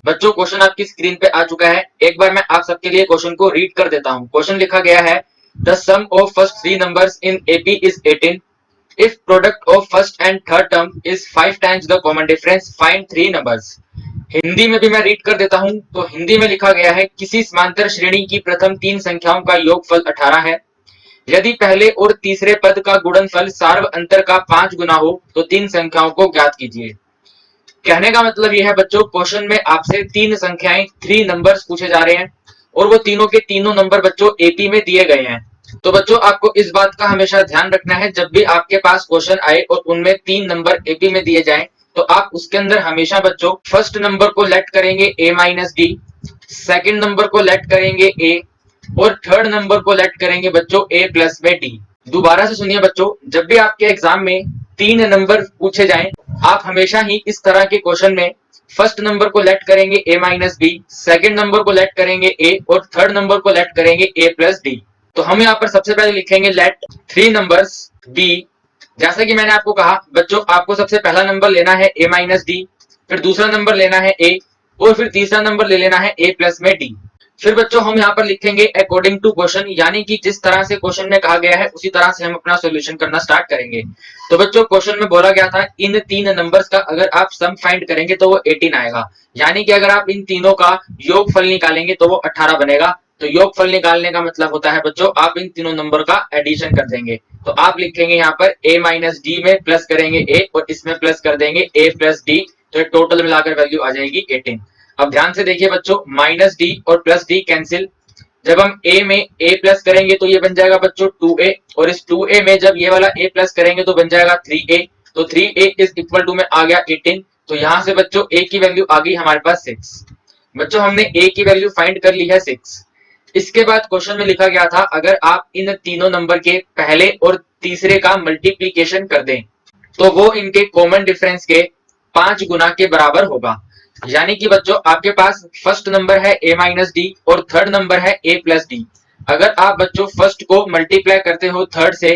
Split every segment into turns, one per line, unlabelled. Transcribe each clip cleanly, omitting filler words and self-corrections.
बच्चों क्वेश्चन आपकी स्क्रीन पे आ चुका है। एक बार मैं आप सबके लिए क्वेश्चन को रीड कर देता हूँ। क्वेश्चन लिखा गया है, the sum of first three numbers in AP is 18 if product of first and third term is 5 times the common difference find three numbers. Hindi में भी मैं रीड कर देता हूँ। तो हिंदी में लिखा गया है, किसी समांतर श्रेणी की प्रथम तीन संख्याओं का योगफल 18 है। यदि पहले और तीसरे पद का गुणनफल सार्व अंतर का 5 गुना हो तो तीन संख्याओं को ज्ञात कीजिए। कहने का मतलब यह है बच्चों, क्वेश्चन में आपसे तीन संख्याएं, थ्री नंबर्स पूछे जा रहे हैं और वो तीनों के तीनों नंबर बच्चों एपी में दिए गए हैं। तो बच्चों आपको इस बात का हमेशा ध्यान रखना है, जब भी आपके पास क्वेश्चन आए और उनमें तीन नंबर एपी में दिए जाएं तो आप उसके अंदर हमेशा बच्चों फर्स्ट नंबर को लेट करेंगे ए माइनस डी, सेकेंड नंबर को लेट करेंगे ए और थर्ड नंबर को लेट करेंगे बच्चों ए प्लस में डी। दोबारा से सुनिए बच्चों, जब भी आपके एग्जाम में तीन नंबर पूछे जाएं, आप हमेशा ही इस तरह के क्वेश्चन में फर्स्ट नंबर को लेट करेंगे ए माइनस बी, सेकेंड नंबर को लेट करेंगे ए और थर्ड नंबर को लेट करेंगे ए प्लस डी। तो हम यहाँ पर सबसे पहले लिखेंगे लेट थ्री नंबर्स बी। जैसा कि मैंने आपको कहा बच्चों, आपको सबसे पहला नंबर लेना है ए माइनस डी, फिर दूसरा नंबर लेना है ए और फिर तीसरा नंबर ले लेना है ए प्लस में डी। फिर बच्चों हम यहाँ पर लिखेंगे अकॉर्डिंग टू क्वेश्चन, यानी कि जिस तरह से क्वेश्चन में कहा गया है उसी तरह से हम अपना सॉल्यूशन करना स्टार्ट करेंगे। तो बच्चों क्वेश्चन में बोला गया था, इन तीन नंबर्स का अगर आप सम फाइंड करेंगे तो वो 18 आएगा, यानी कि अगर आप इन तीनों का योगफल निकालेंगे तो वो 18 बनेगा। तो योगफल निकालने का मतलब होता है बच्चों, आप इन तीनों नंबर का एडिशन कर देंगे। तो आप लिखेंगे यहाँ पर a माइनस डी में प्लस करेंगे a और इसमें प्लस कर देंगे a प्लस डी, तो टोटल मिलाकर वैल्यू आ जाएगी 18। अब ध्यान से देखिए बच्चों, माइनस डी और प्लस डी कैंसिल। जब हम a में a प्लस करेंगे तो ये बन जाएगा बच्चों 2a और इस 2a में जब ये वाला a प्लस करेंगे तो बन जाएगा 3a। तो 3a इज इक्वल टू में आ गया 18। तो यहाँ से बच्चों a की वैल्यू आ गई हमारे पास 6। बच्चों हमने a की वैल्यू फाइंड कर ली है 6। इसके बाद क्वेश्चन में लिखा गया था, अगर आप इन तीनों नंबर के पहले और तीसरे का मल्टीप्लीकेशन कर दें तो वो इनके कॉमन डिफरेंस के 5 गुना के बराबर होगा। यानी कि बच्चों आपके पास फर्स्ट नंबर है a माइनस डी और थर्ड नंबर है a प्लस डी। अगर आप बच्चों फर्स्ट को मल्टीप्लाई करते हो थर्ड से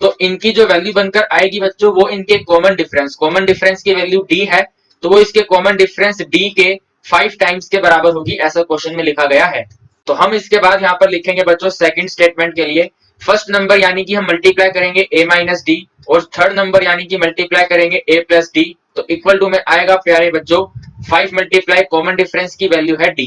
तो इनकी जो वैल्यू बनकर आएगी बच्चों वो इनके कॉमन डिफरेंस की वैल्यू d है, तो वो इसके कॉमन डिफरेंस d के 5 टाइम्स के बराबर होगी, ऐसा क्वेश्चन में लिखा गया है। तो हम इसके बाद यहाँ पर लिखेंगे बच्चों सेकंड स्टेटमेंट के लिए, फर्स्ट नंबर यानी कि हम मल्टीप्लाई करेंगे a माइनस डी और थर्ड नंबर यानी कि मल्टीप्लाई करेंगे a प्लस डी, तो इक्वल टू में आएगा प्यारे बच्चों 5 मल्टीप्लाई कॉमन डिफरेंस की वैल्यू है d।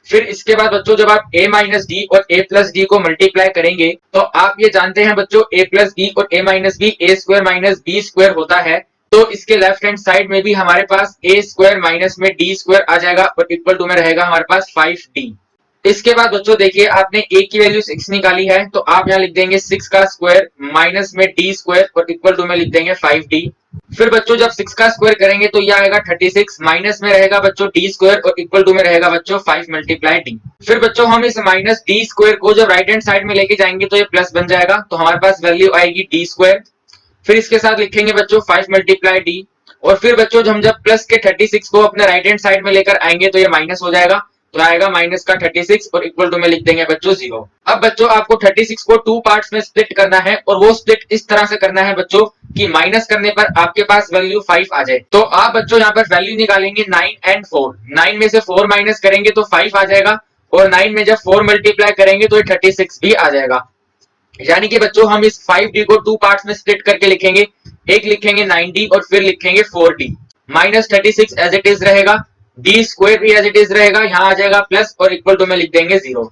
फिर इसके बाद बच्चों जब आप a माइनस डी और a प्लस डी को मल्टीप्लाई करेंगे तो आप ये जानते हैं बच्चों a प्लस बी और a minus B a square minus B square होता है, तो इसके लेफ्ट हैंड साइड में भी हमारे पास a स्क्वायर माइनस में d स्क्वायर आ जाएगा और इक्वल टू में रहेगा हमारे पास 5d। इसके बाद बच्चों देखिए, आपने a की वैल्यू 6 निकाली है तो आप यहाँ लिख देंगे 6 का स्क्वायर माइनस में d स्क्वायर और इक्वल टू में लिख देंगे 5d। फिर बच्चों जब 6 का स्क्वायर करेंगे तो यह आएगा 36, माइनस में रहेगा बच्चों d स्क्वायर और इक्वल टू में रहेगा बच्चों 5 मल्टीप्लाई d। फिर बच्चों हम इस माइनस d स्क्वायर को जब राइट हैंड साइड में लेके जाएंगे तो ये प्लस बन जाएगा, तो हमारे पास वैल्यू आएगी d स्क्वायर। फिर इसके साथ लिखेंगे बच्चों 5 मल्टीप्लाई d और फिर बच्चों हम जब प्लस के 36 को अपने राइट हैंड साइड में लेकर आएंगे तो ये माइनस हो जाएगा, तो आएगा माइनस का 36 और इक्वल टू में लिख देंगे बच्चों 0। अब बच्चों आपको 36 को 2 पार्ट्स में स्प्लिट करना है और वो स्प्लिट इस तरह से करना है बच्चों कि माइनस करने पर आपके पास वैल्यू 5 आ जाए। तो आप बच्चों यहाँ पर वैल्यू निकालेंगे 9 एंड 4। 9 में से 4 माइनस करेंगे तो 5 आ जाएगा और 9 में जब 4 मल्टीप्लाई करेंगे तो 36 भी आ जाएगा। यानी कि बच्चों हम इस 5d को 2 पार्ट्स में स्प्लिट करके लिखेंगे, एक लिखेंगे 9d और फिर लिखेंगे 4d। Minus 36 as it is रहेगा, d स्क्वायर भी एज इट इज रहेगा, यहाँ आ जाएगा प्लस और इक्वल टू में लिख देंगे 0।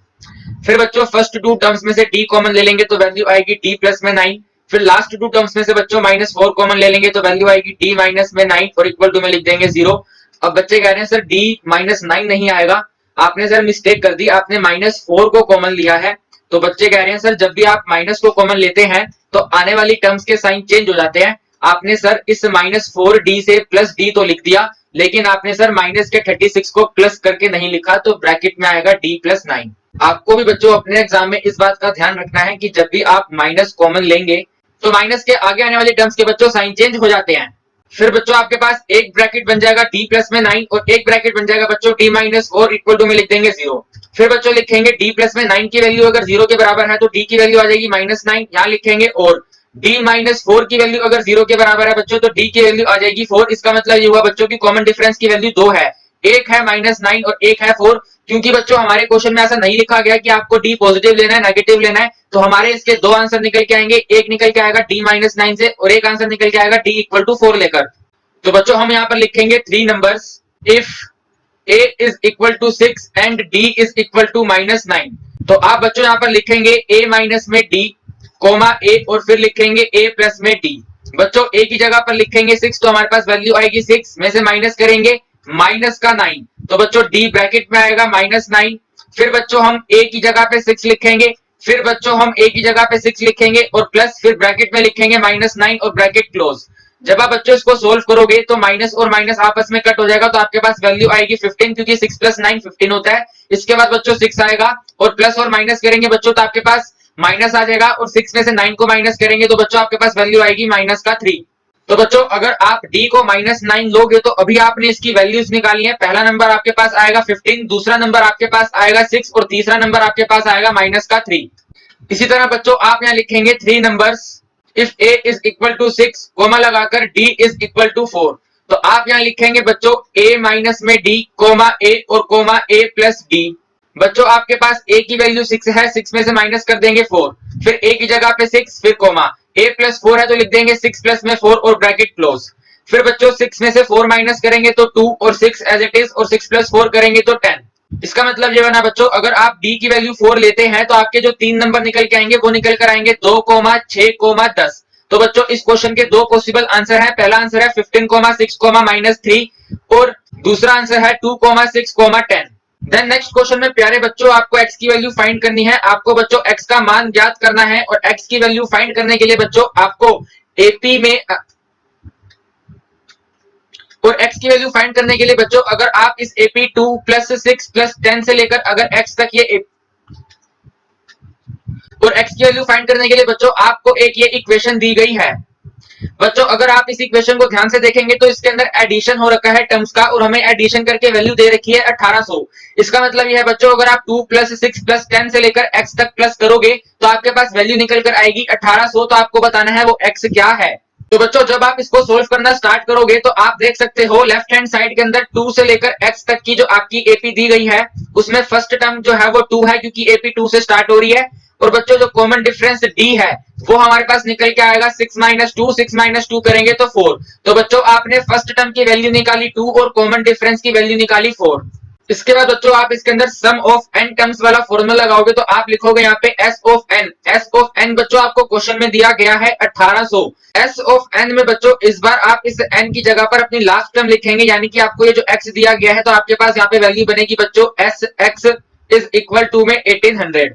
फिर बच्चों फर्स्ट 2 टर्म्स में से d कॉमन ले लेंगे तो वैल्यू आएगी d प्लस में 9। फिर लास्ट 2 टर्म्स में से बच्चों माइनस 4 कॉमन ले लेंगे तो वैल्यू आएगी d माइनस में 9 और इक्वल टू में लिख देंगे 0। अब बच्चे कह रहे हैं सर d माइनस 9 नहीं आएगा, आपने सर मिस्टेक कर दी, आपने माइनस 4 को कॉमन लिया है। तो बच्चे कह रहे हैं सर जब भी आप माइनस को कॉमन लेते हैं तो आने वाली टर्म्स के साइन चेंज हो जाते हैं। आपने सर इस माइनस 4d से प्लस d तो लिख दिया, लेकिन आपने सर माइनस के 36 को प्लस करके नहीं लिखा, तो ब्रैकेट में आएगा d प्लस 9। आपको भी बच्चों अपने एग्जाम में इस बात का ध्यान रखना है कि जब भी आप माइनस कॉमन लेंगे तो माइनस के आगे आने वाली टर्म्स के बच्चों साइन चेंज हो जाते हैं। फिर बच्चों आपके पास एक ब्रैकेट बन जाएगा d प्लस में 9 और एक ब्रैकेट बन जाएगा बच्चों d माइनस 4 इक्वल टू में लिख देंगे 0। फिर बच्चों लिखेंगे d प्लस में 9 की वैल्यू अगर 0 के बराबर है तो d की वैल्यू आ जाएगी माइनस 9, यहाँ लिखेंगे, और d माइनस 4 की वैल्यू अगर 0 के बराबर है बच्चों तो d की वैल्यू आ जाएगी 4। इसका मतलब ये हुआ बच्चों की कॉमन डिफरेंस की वैल्यू 2 है, एक है -9 और एक है 4। क्योंकि बच्चों हमारे क्वेश्चन में ऐसा नहीं लिखा गया कि आपको डी पॉजिटिव लेना है नेगेटिव लेना है, तो हमारे इसके दो आंसर निकल के आएंगे। एक निकल के आएगा डी -9 से और एक आंसर निकल के आएगा डी इक्वल टू 4 लेकर। तो बच्चों हम यहाँ पर लिखेंगे 3 numbers if a is equal to 6 and d is equal to -9। तो आप बच्चों यहाँ पर लिखेंगे a माइनस में d कोमा a और फिर लिखेंगे a प्लस में d। बच्चों a की जगह पर लिखेंगे 6 तो हमारे पास वैल्यू आएगी 6 में से माइनस करेंगे माइनस का 9 तो बच्चों d ब्रैकेट में आएगा -9। फिर बच्चों हम a की जगह पे 6 लिखेंगे, फिर बच्चों हम a की जगह पे 6 लिखेंगे और प्लस फिर ब्रैकेट में लिखेंगे -9 और ब्रैकेट क्लोज। जब आप बच्चों इसको सोल्व करोगे तो माइनस और माइनस आपस में कट हो जाएगा तो आपके पास वैल्यू आएगी 15 क्योंकि 6 + 9 15 होता है। इसके बाद बच्चों 6 आएगा और प्लस और माइनस करेंगे बच्चों तो आपके पास माइनस आ जाएगा और 6 में से 9 को माइनस करेंगे तो बच्चों आपके पास वैल्यू आएगी -3। तो बच्चों अगर आप d को -9 लोगे तो अभी आपने इसकी वैल्यूज निकाली है। पहला नंबर आपके पास आएगा 15, दूसरा नंबर आपके पास आएगा 6 और तीसरा नंबर आपके पास आएगा -3। इसी तरह बच्चों आप यहाँ लिखेंगे 3 numbers if a is equal to 6 comma लगाकर d is equal to 4। तो आप यहाँ लिखेंगे बच्चों a माइनस में d कोमा a और कोमा a प्लस d। बच्चों आपके पास a की वैल्यू 6 है, 6 में से माइनस कर देंगे 4, फिर a की जगह पे 6 फिर कोमा a प्लस 4 है तो लिख देंगे 6 प्लस में 4 और ब्रैकेट क्लोज। फिर बच्चों 6 में से 4 माइनस करेंगे तो 2 और 6 एज इट इज और 6 प्लस 4 करेंगे तो 10। इसका मतलब ये बना बच्चों अगर आप d की वैल्यू 4 लेते हैं तो आपके जो 3 नंबर निकल के आएंगे वो निकल कर आएंगे 2, 6, 10। तो बच्चों इस क्वेश्चन के दो पॉसिबल आंसर है। पहला आंसर है 15, 6, -3 और दूसरा आंसर है 2, 6, 10। देन नेक्स्ट क्वेश्चन में प्यारे बच्चों आपको x की वैल्यू फाइंड करनी है। आपको बच्चों x का मान ज्ञात करना है और x की वैल्यू फाइंड करने के लिए बच्चों आपको एपी में और x की वैल्यू फाइंड करने के लिए बच्चों अगर आप इस AP 2 + 6 + 10 से लेकर अगर x तक ये और x की वैल्यू फाइंड करने के लिए बच्चों आपको एक ये इक्वेशन दी गई है। बच्चों अगर आप इस इक्वेशन को ध्यान से देखेंगे तो इसके अंदर एडिशन हो रखा है टर्म्स का और हमें एडिशन करके वैल्यू दे रखी है 1800। इसका मतलब यह है बच्चों अगर आप 2 + 6 + 10 से लेकर x तक प्लस करोगे तो आपके पास वैल्यू निकल कर आएगी 1800। तो आपको बताना है वो x क्या है। तो बच्चों जब आप इसको सोल्व करना स्टार्ट करोगे तो आप देख सकते हो लेफ्ट हैंड साइड के अंदर 2 से लेकर x तक की जो आपकी एपी दी गई है उसमें फर्स्ट टर्म जो है वो 2 है क्योंकि एपी 2 से स्टार्ट हो रही है। और बच्चों जो कॉमन डिफरेंस d है वो हमारे पास निकल के आएगा 6 - 2 करेंगे तो 4। तो बच्चों आपने फर्स्ट टर्म की वैल्यू निकाली 2 और कॉमन डिफरेंस की वैल्यू निकाली 4। इसके बाद बच्चों आप इसके अंदर सम ऑफ n टर्म्स वाला फॉर्मूला लगाओगे तो आप लिखोगे यहाँ पे s ऑफ n बच्चों आपको क्वेश्चन में दिया गया है 1800। s ऑफ n में बच्चों इस बार आप इस n की जगह पर अपनी लास्ट टर्म लिखेंगे यानी कि आपको ये जो x दिया गया है तो आपके पास यहाँ पे वैल्यू बनेगी बच्चों s x is equal to में 1800।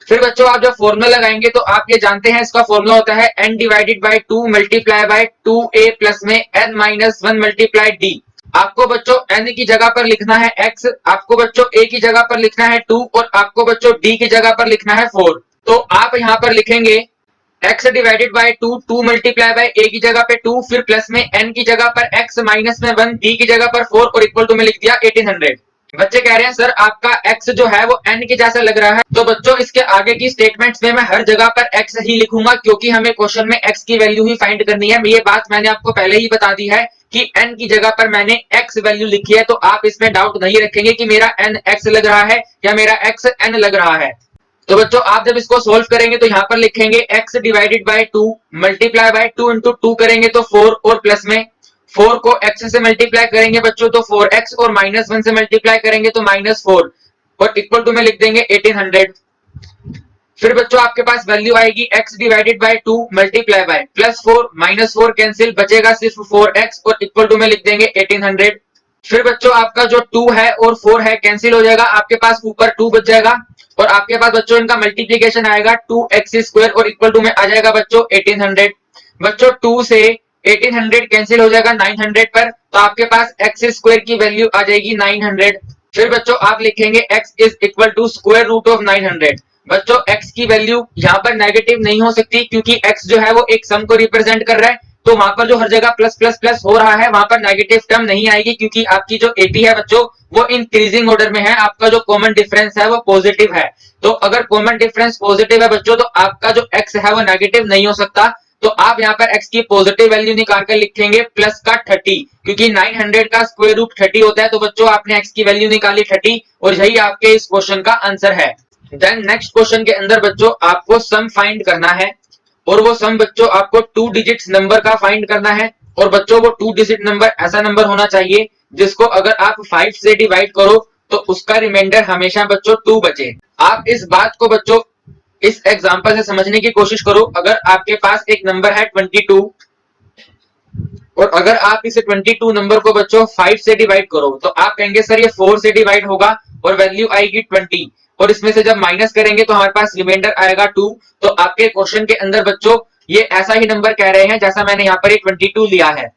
फिर बच्चों आप जब फॉर्मूला लगाएंगे तो आप ये जानते हैं इसका फॉर्मूला होता है n divided by 2 multiply bye 2a plus में n माइनस 1 मल्टीप्लाई d। आपको बच्चों n की जगह पर लिखना है x, आपको बच्चों a की जगह पर लिखना है 2 और आपको बच्चों d की जगह पर लिखना है 4। तो आप यहाँ पर लिखेंगे x divided by 2 2 multiply bye a की जगह पे 2 फिर प्लस में n की जगह पर x माइनस में 1 d की जगह पर 4 और इक्वल टू में लिख दिया 1800। बच्चे कह रहे हैं सर आपका x जो है वो n के जैसा लग रहा है। तो बच्चों इसके आगे की स्टेटमेंट्स में मैं हर जगह पर x ही लिखूंगा क्योंकि हमें क्वेश्चन में x की वैल्यू ही फाइंड करनी है। ये बात मैंने आपको पहले ही बता दी है कि n की जगह पर मैंने x वैल्यू लिखी है तो आप इसमें डाउट नहीं रखेंगे कि मेरा n x लग रहा है या मेरा x n लग रहा है। तो बच्चों आप जब इसको सोल्व करेंगे तो यहाँ पर लिखेंगे x divided by 2 multiply bye 2 into 2 करेंगे तो 4 और प्लस में 4 को x से मल्टीप्लाई करेंगे बच्चों तो 4x और -1 से मल्टीप्लाई करेंगे तो -4 और इक्वल टू में लिख देंगे 1800। फिर बच्चों आपके पास वैल्यू आएगी x divided by 2 multiply bye +4 -4 cancel बचेगा सिर्फ 4x और इक्वल टू में लिख देंगे 1800। फिर बच्चों आपका जो 2 है और 4 है कैंसिल हो जाएगा, आपके पास ऊपर 2 बच जाएगा और आपके पास बच्चों इनका मल्टीप्लीकेशन आएगा 2x² और इक्वल टू में आ जाएगा बच्चों 1800। बच्चों 2 से 1800 कैंसिल हो जाएगा 900 पर तो आपके पास x² की वैल्यू आ जाएगी 900। फिर बच्चों आप लिखेंगे x is equal to square root of 900। बच्चों x की वैल्यू यहाँ पर नेगेटिव नहीं हो सकती क्योंकि x जो है वो एक सम को रिप्रेजेंट कर रहा है तो वहां पर जो हर जगह प्लस प्लस प्लस हो रहा है वहां पर नेगेटिव टर्म नहीं आएगी क्योंकि आपकी जो एपी है बच्चों वो इंक्रीजिंग ऑर्डर में है। आपका जो कॉमन डिफरेंस है वो पॉजिटिव है। तो अगर कॉमन डिफरेंस पॉजिटिव है बच्चों तो आपका जो x है वो नेगेटिव नहीं हो सकता। तो आप यहाँ पर x की पॉजिटिव वैल्यू निकाल कर लिखेंगे प्लस का 30, क्योंकि 900 का स्क्वायर रूट 30 होता है। तो बच्चों आपने x की वैल्यू निकाली 30 और यही आपके इस क्वेश्चन का आंसर है। देन नेक्स्ट क्वेश्चन के अंदर बच्चों आपको सम फाइंड करना है और वो सम बच्चों आपको 2 डिजिट्स नंबर का फाइंड करना है। और बच्चों वो 2 डिजिट नंबर ऐसा नंबर होना चाहिए जिसको अगर आप 5 से डिवाइड करो तो उसका रिमाइंडर हमेशा बच्चों 2 बचे। आप इस बात को बच्चों इस एग्जांपल से समझने की कोशिश करो। अगर आपके पास एक नंबर है 22 और अगर आप इसे 22 नंबर को बच्चों 5 से डिवाइड करो तो आप कहेंगे सर ये 4 से डिवाइड होगा और वैल्यू आएगी 20 और इसमें से जब माइनस करेंगे तो हमारे पास रिमाइंडर आएगा 2। तो आपके क्वेश्चन के अंदर बच्चों ये ऐसा ही नंबर कह रहे हैं जैसा मैंने यहाँ पर 22 लिया है।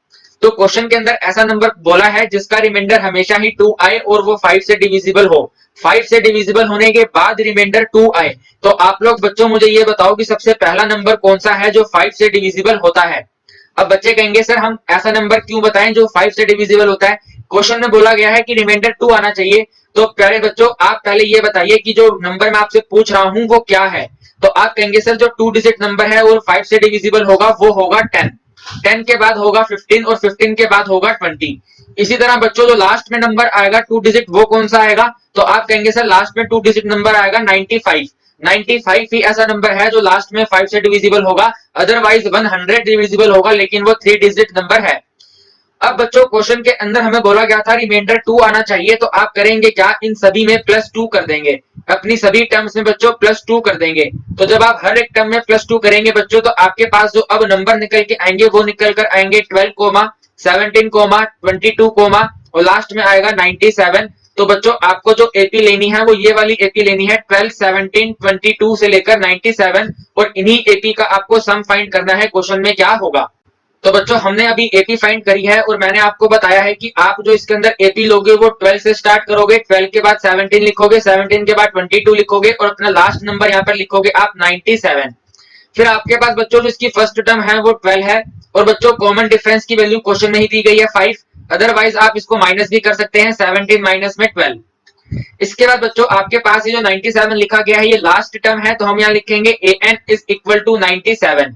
तो क्वेश्चन के अंदर ऐसा नंबर बोला है जिसका रिमाइंडर हमेशा ही 2 आए और वो 5 से डिविजिबल हो। 5 से डिविजिबल होने के बाद रिमाइंडर 2 आए। तो आप लोग बच्चों मुझे ये बताओ कि सबसे पहला नंबर कौन सा है जो 5 से डिविजिबल होता है। अब बच्चे कहेंगे सर हम ऐसा नंबर क्यों बताएं जो 5 से डिविजिबल होता है, क्वेश्चन में बोला गया है कि रिमाइंडर 2 आना चाहिए। तो प्यारे बच्चों आप पहले ये बताइए कि जो नंबर मैं आपसे पूछ रहा हूं वो क्या है। तो आप कहेंगे सर जो 2 डिजिट नंबर है और 5 से डिविजिबल होगा वो होगा 10, 10 के बाद होगा 15 और 15 के बाद होगा 20। इसी तरह बच्चों जो लास्ट में नंबर आएगा 2 डिजिट वो कौन सा आएगा। तो आप कहेंगे सर लास्ट में 2 डिजिट नंबर आएगा 95। 95 ही ऐसा नंबर है जो लास्ट में 5 से डिविजिबल होगा, अदरवाइज 100 डिविजिबल होगा लेकिन वो 3 डिजिट नंबर है। अब बच्चों क्वेश्चन के अंदर हमें बोला गया था रिमाइंडर 2 आना चाहिए। तो आप करेंगे क्या, इन सभी में +2 कर देंगे, अपनी सभी टर्म्स में बच्चों +2 कर देंगे। तो जब आप हर एक टर्म में +2 करेंगे बच्चों तो आपके पास जो अब नंबर निकल के आएंगे वो निकल कर आएंगे 12, 17, 22 और लास्ट में आएगा 97। तो बच्चों आपको जो एपी लेनी है वो ये वाली एपी लेनी है 12, 17, 22 से लेकर 97 और इन्हीं एपी का आपको सम फाइंड करना है क्वेश्चन में क्या होगा। तो बच्चों हमने अभी एपी फाइंड करी है और मैंने आपको बताया है कि आप जो इसके अंदर एपी लोगे वो 12 से स्टार्ट करोगे, 12 के बाद 17 लिखोगे, 17 के बाद 22 लिखोगे और अपना लास्ट नंबर यहाँ पर लिखोगे आप 97। फिर आपके पास बच्चों जो इसकी फर्स्ट टर्म है वो 12 है और बच्चों कॉमन डिफरेंस की वैल्यू क्वेश्चन में ही दी गई है 5, अदरवाइज आप इसको माइनस भी कर सकते हैं 17 माइनस में 12। इसके बाद बच्चों आपके पास ये जो 97 लिखा गया है ये लास्ट टर्म है तो हम यहाँ लिखेंगे an इज इक्वल टू 97।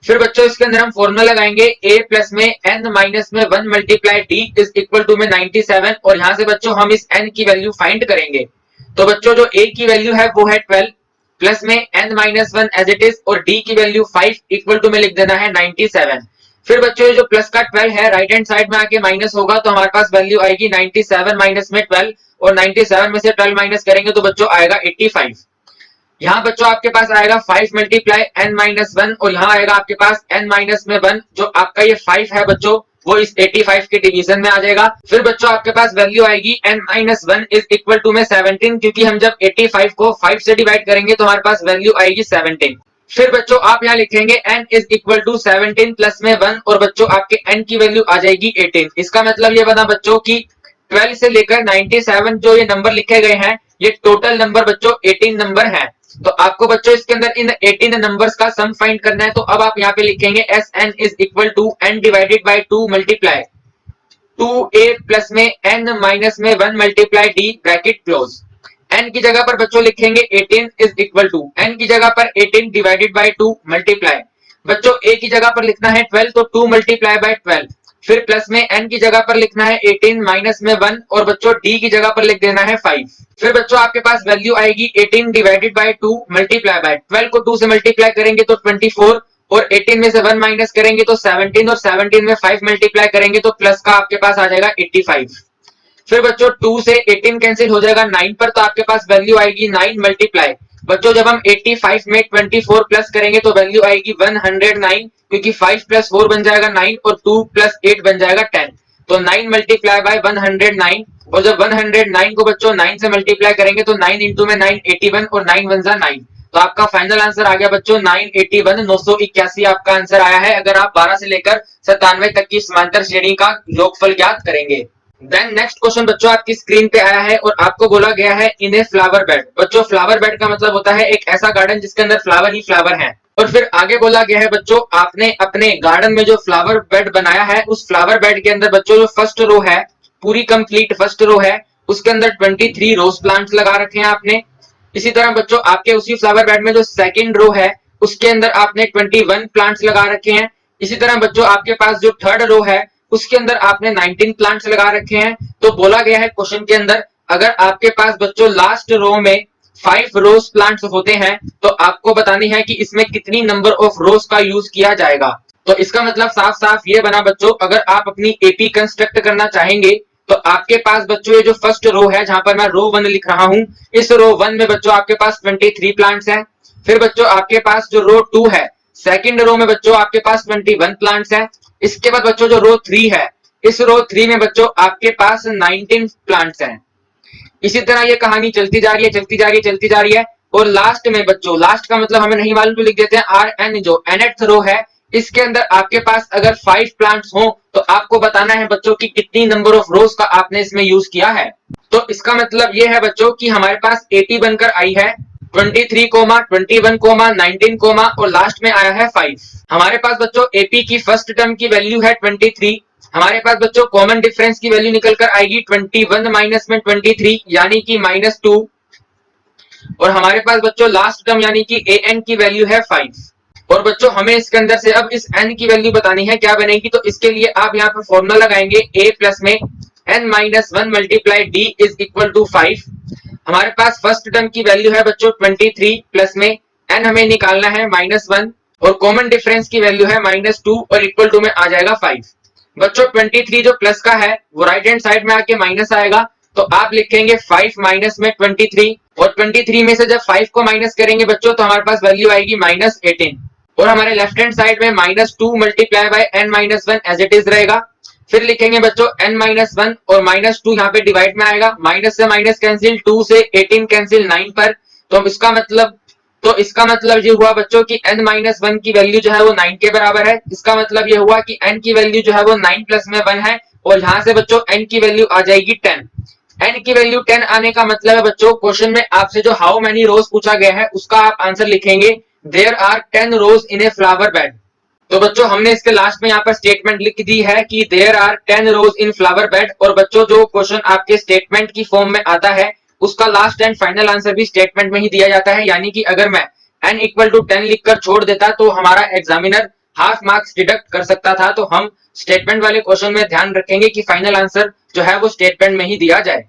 फिर बच्चों इसके अंदर हम फॉर्मूला लगाएंगे a प्लस में n माइनस में 1 multiply d is equal to में 97 और यहाँ से बच्चों हम इस n की वैल्यू फाइंड करेंगे। तो बच्चों जो a की वैल्यू है वो है 12 प्लस में n minus 1 as it is और d की वैल्यू 5 इक्वल टू में लिख देना है 97। फिर बच्चों ये जो प्लस का 12 है राइट हैंड साइड में आके माइनस होगा तो हमारे पास वैल्यू आएगी 97 माइनस में 12 और 97 में से 12 माइनस करेंगे तो बच्चों आएगा 85। यहाँ बच्चों आपके पास आएगा 5 मल्टीप्लाई n माइनस 1 और यहाँ आएगा आपके पास n माइनस में 1 जो आपका ये 5 है बच्चों वो इस 85 के डिवीजन में आ जाएगा। फिर बच्चों आपके पास वैल्यू आएगी n minus 1 is equal to में 17 क्योंकि हम जब 85 को 5 से डिवाइड करेंगे तो हमारे पास वैल्यू आएगी 17। फिर बच्चों आप यहाँ लिखेंगे n is equal to 17 plus में 1 और बच्चों आपके n की वैल्यू आ जाएगी 18। इसका मतलब ये बना बच्चों की 12 से लेकर 97 जो ये नंबर लिखे गए हैं ये टोटल नंबर बच्चों 18 नंबर है। तो आपको बच्चों इसके अंदर इन 18 नंबर्स का सम फाइंड करना है। तो अब आप यहाँ पे लिखेंगे Sn is equal to n divided by 2 multiply 2a plus में n माइनस में 1 multiply d bracket close. n की जगह पर बच्चों लिखेंगे 18 इज इक्वल टू n की जगह पर 18 डिवाइडेड बाय 2 मल्टीप्लाई बच्चों a की जगह पर लिखना है 12 तो 2 मल्टीप्लाई बाय 12 फिर प्लस में n की जगह पर लिखना है 18 माइनस में 1 और बच्चों d की जगह पर लिख देना है 5। फिर बच्चों आपके पास वैल्यू आएगी 18 डिवाइडेड बाय 2 मल्टीप्लाई बाय 12 को 2 से मल्टीप्लाई करेंगे तो 24 और 18 में से 1 माइनस करेंगे तो 17 और 17 में 5 मल्टीप्लाई करेंगे तो प्लस का आपके पास आ जाएगा 85। फिर बच्चों 2 से 18 कैंसिल हो जाएगा 9 पर तो आपके पास वैल्यू आएगी 9 मल्टीप्लाई बच्चों जब हम 85 में 24 प्लस करेंगे तो वैल्यू आएगी 109 क्योंकि 5 प्लस 4 बन जाएगा 9 और 2 प्लस 8 बन जाएगा 10। तो 9 मल्टीप्लाई बाय 109 और जब 109 को बच्चों 9 से मल्टीप्लाई करेंगे तो 9 इंटू में 9 81 और 9 वन जा 9। तो आपका फाइनल आंसर आ गया बच्चों 981 981 आपका आंसर आया है अगर आप 12 से लेकर 97 तक की समांतर श्रेणी का योगफल ज्ञात करेंगे। देन नेक्स्ट क्वेश्चन बच्चों आपकी स्क्रीन पे आया है और आपको बोला गया है इन ए फ्लावर बेड। बच्चों फ्लावर बेड का मतलब होता है एक ऐसा गार्डन जिसके अंदर फ्लावर ही फ्लावर हैं। और फिर आगे बोला गया है बच्चों आपने अपने गार्डन में जो फ्लावर बेड बनाया है उस फ्लावर बेड के अंदर बच्चों जो फर्स्ट रो है पूरी कंप्लीट फर्स्ट रो है उसके अंदर 23 रोज प्लांट्स लगा रखे हैं आपने। इसी तरह बच्चों आपके उसी फ्लावर बेड में जो सेकंड रो है उसके अंदर आपने 21 प्लांट्स लगा रखे हैं। इसी तरह बच्चों आपके पास जो थर्ड रो है उसके अंदर आपने 19 प्लांट्स लगा रखे हैं। तो बोला गया है क्वेश्चन के अंदर, अगर आपके पास बच्चों लास्ट रो में 5 रोज प्लांट्स होते हैं तो आपको बतानी है कि इसमें कितनी नंबर ऑफ रोज का यूज किया जाएगा। तो इसका मतलब साफ साफ ये बना बच्चों, अगर आप अपनी एपी कंस्ट्रक्ट करना चाहेंगे तो आपके पास बच्चों ये जो फर्स्ट रो है जहां पर मैं रो 1 लिख रहा हूं, इस रो 1 में बच्चों आपके पास 23 प्लांट्स हैं। फिर बच्चों आपके पास जो रो 2 है, सेकंड रो में बच्चों आपके पास 21 प्लांट्स हैं। इसके बाद बच्चों जो रो 3 है, इस रो 3 में बच्चों आपके पास 19 प्लांट्स हैं। इसी तरह ये कहानी चलती जा रही है, चलती जा रही है, चलती जा रही है। और लास्ट में बच्चों, लास्ट का मतलब हमें नहीं मालूम तो लिख देते हैं आर एन, जो nth रो है, इसके अंदर आपके पास अगर 5 प्लांट्स हो तो आपको बताना है बच्चों की कितनी नंबर ऑफ रोज का आपने इसमें यूज किया है। तो इसका मतलब ये है बच्चों कि हमारे पास एपी बनकर आई है 23, 21, 19 और लास्ट में आया है 5। हमारे पास बच्चों एपी की फर्स्ट टर्म की वैल्यू है 23। हमारे पास बच्चों कॉमन डिफरेंस की वैल्यू निकल कर आएगी 21 माइनस में 23 यानी कि -2। और हमारे पास बच्चों लास्ट टर्म यानी कि ए एन की वैल्यू है 5। और बच्चों हमें इसके अंदर से अब इस n की वैल्यू बतानी है, क्या बनेगी। तो इसके लिए आप यहाँ पर फॉर्मूला लगाएंगे a प्लस में n-1 multiply d is equal to 5। हमारे पास फर्स्ट टर्म की वैल्यू है बच्चों 23 प्लस में n हमें निकालना है -1 और कॉमन डिफरेंस की वैल्यू है -2 और इक्वल टू में आ जाएगा 5। बच्चों 23 जो प्लस का है वो राइट हैंड साइड में आके माइनस आएगा, तो आप लिखेंगे 5 माइनस में 23 और 23 में से जब 5 को माइनस करेंगे बच्चों तो हमारे पास वैल्यू आएगी -18 और हमारे लेफ्ट हैंड साइड में -2 multiply by n-1 as it is रहेगा। फिर लिखेंगे बच्चों n-1 और -2 यहाँ पे डिवाइड में आएगा, माइनस से माइनस कैंसिल, 2 से 18 कैंसिल 9 पर। तो इसका मतलब ये हुआ बच्चों कि n-1 की वैल्यू जो है वो 9 के बराबर है। इसका मतलब ये हुआ कि n की वैल्यू जो है वो 9 प्लस में 1 है और यहाँ से बच्चों n की वैल्यू आ जाएगी 10। n की वैल्यू 10 आने का मतलब है बच्चों क्वेश्चन में आपसे जो हाउ मेनी रोज पूछा गया है उसका आप आंसर लिखेंगे there are 10 rows in a flower bed. तो बच्चों हमने इसके लास्ट में यहाँ पर स्टेटमेंट लिख दी है कि there are 10 rows in flower bed. और बच्चों जो क्वेश्चन आपके स्टेटमेंट की फॉर्म में आता है उसका लास्ट एंड फाइनल आंसर भी स्टेटमेंट में ही दिया जाता है। यानी कि अगर मैं n इक्वल टू 10 लिखकर छोड़ देता तो हमारा एग्जामिनर हाफ मार्क्स डिडक्ट कर सकता था। तो हम स्टेटमेंट वाले क्वेश्चन में ध्यान रखेंगे कि फाइनल आंसर जो है वो स्टेटमेंट में ही दिया जाए।